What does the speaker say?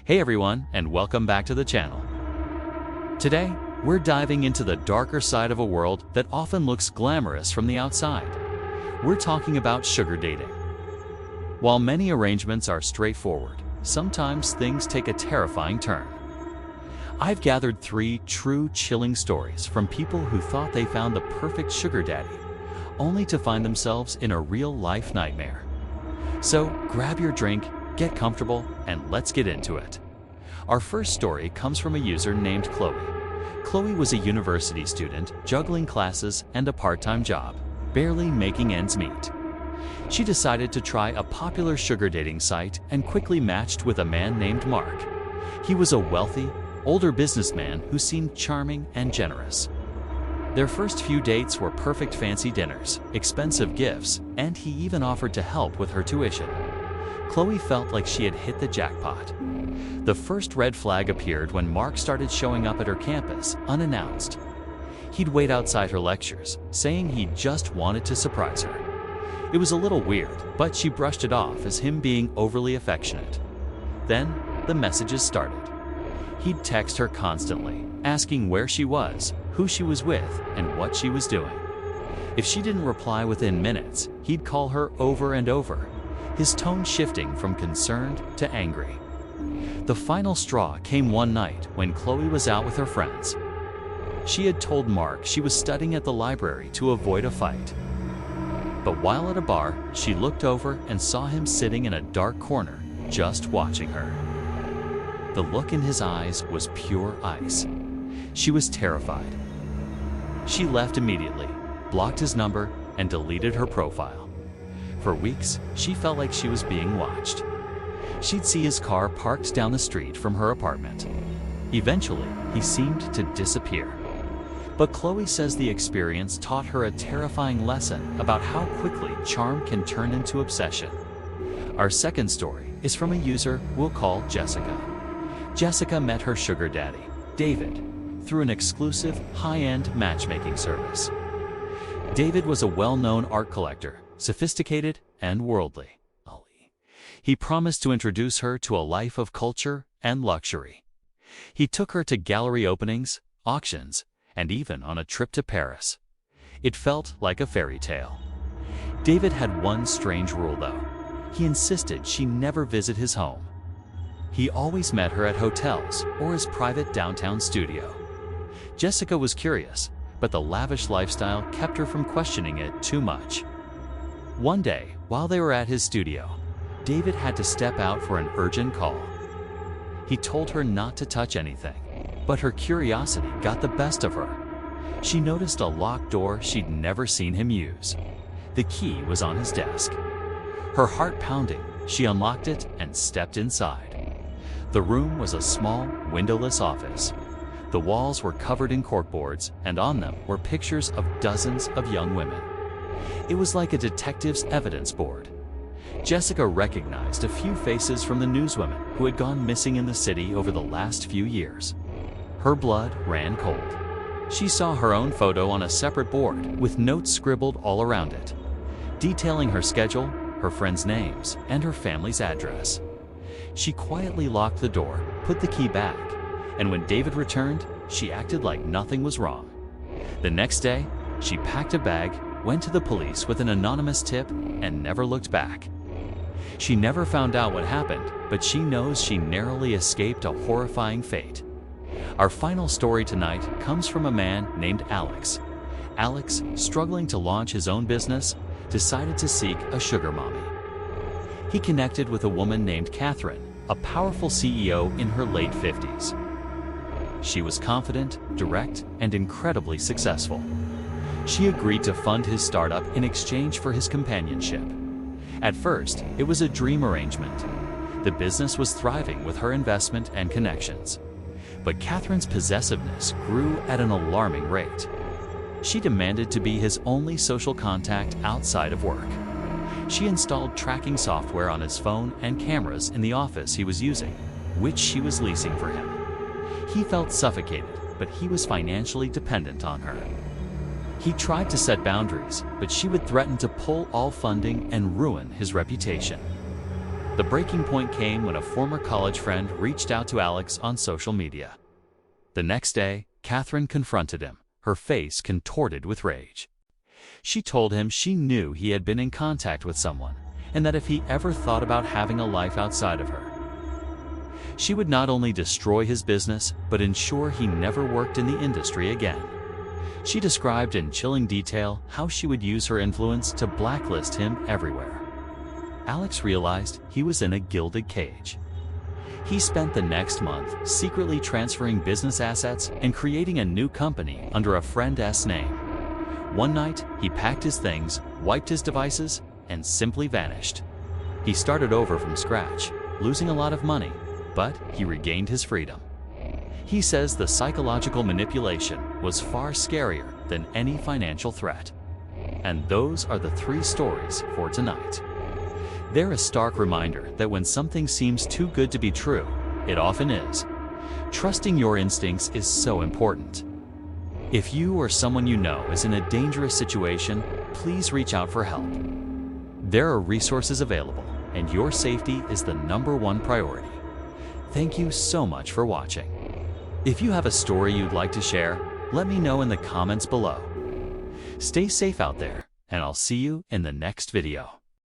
Hey everyone, and welcome back to the channel. Today, we're diving into the darker side of a world that often looks glamorous from the outside. We're talking about sugar dating. While many arrangements are straightforward, sometimes things take a terrifying turn. I've gathered 3 true chilling stories from people who thought they found the perfect sugar daddy, only to find themselves in a real-life nightmare. So grab your drink, get comfortable, and let's get into it. Our first story comes from a user named Khloe. Khloe was a university student juggling classes and a part-time job, barely making ends meet. She decided to try a popular sugar dating site and quickly matched with a man named Mark. He was a wealthy, older businessman who seemed charming and generous. Their first few dates were perfect fancy dinners, expensive gifts, and he even offered to help with her tuition. Khloe felt like she had hit the jackpot. The first red flag appeared when Mark started showing up at her campus, unannounced. He'd wait outside her lectures, saying he just wanted to surprise her. It was a little weird, but she brushed it off as him being overly affectionate. Then, the messages started. He'd text her constantly, asking where she was, who she was with, and what she was doing. If she didn't reply within minutes, he'd call her over and over, his tone shifting from concerned to angry. The final straw came one night when Khloe was out with her friends. She had told Mark she was studying at the library to avoid a fight. But while at a bar, she looked over and saw him sitting in a dark corner, just watching her. The look in his eyes was pure ice. She was terrified. She left immediately, blocked his number, and deleted her profile. For weeks, she felt like she was being watched. She'd see his car parked down the street from her apartment. Eventually, he seemed to disappear. But Khloe says the experience taught her a terrifying lesson about how quickly charm can turn into obsession. Our second story is from a user we'll call Jessica. Jessica met her sugar daddy, David, through an exclusive, high-end matchmaking service. David was a well-known art collector, sophisticated and worldly. He promised to introduce her to a life of culture and luxury. He took her to gallery openings, auctions, and even on a trip to Paris. It felt like a fairy tale. David had one strange rule, though. He insisted she never visit his home. He always met her at hotels or his private downtown studio. Jessica was curious, but the lavish lifestyle kept her from questioning it too much. One day, while they were at his studio, David had to step out for an urgent call. He told her not to touch anything, but her curiosity got the best of her. She noticed a locked door she'd never seen him use. The key was on his desk. Her heart pounding, she unlocked it and stepped inside. The room was a small, windowless office. The walls were covered in corkboards, and on them were pictures of dozens of young women. It was like a detective's evidence board. Jessica recognized a few faces from the newswomen who had gone missing in the city over the last few years. Her blood ran cold. She saw her own photo on a separate board with notes scribbled all around it, detailing her schedule, her friends' names, and her family's address. She quietly locked the door, put the key back, and when David returned, she acted like nothing was wrong. The next day, she packed a bag, went to the police with an anonymous tip, and never looked back. She never found out what happened, but she knows she narrowly escaped a horrifying fate. Our final story tonight comes from a man named Alex. Alex, struggling to launch his own business, decided to seek a sugar mommy. He connected with a woman named Catherine, a powerful CEO in her late 50s. She was confident, direct, and incredibly successful. She agreed to fund his startup in exchange for his companionship. At first, it was a dream arrangement. The business was thriving with her investment and connections. But Catherine's possessiveness grew at an alarming rate. She demanded to be his only social contact outside of work. She installed tracking software on his phone and cameras in the office he was using, which she was leasing for him. He felt suffocated, but he was financially dependent on her. He tried to set boundaries, but she would threaten to pull all funding and ruin his reputation. The breaking point came when a former college friend reached out to Alex on social media. The next day, Catherine confronted him, her face contorted with rage. She told him she knew he had been in contact with someone, and that if he ever thought about having a life outside of her, she would not only destroy his business, but ensure he never worked in the industry again. She described in chilling detail how she would use her influence to blacklist him everywhere. Alex realized he was in a gilded cage. He spent the next month secretly transferring business assets and creating a new company under a friend's name. One night, he packed his things, wiped his devices, and simply vanished. He started over from scratch, losing a lot of money, but he regained his freedom. He says the psychological manipulation was far scarier than any financial threat. And those are the 3 stories for tonight. They're a stark reminder that when something seems too good to be true, it often is. Trusting your instincts is so important. If you or someone you know is in a dangerous situation, please reach out for help. There are resources available, and your safety is the #1 priority. Thank you so much for watching. If you have a story you'd like to share, let me know in the comments below. Stay safe out there, and I'll see you in the next video.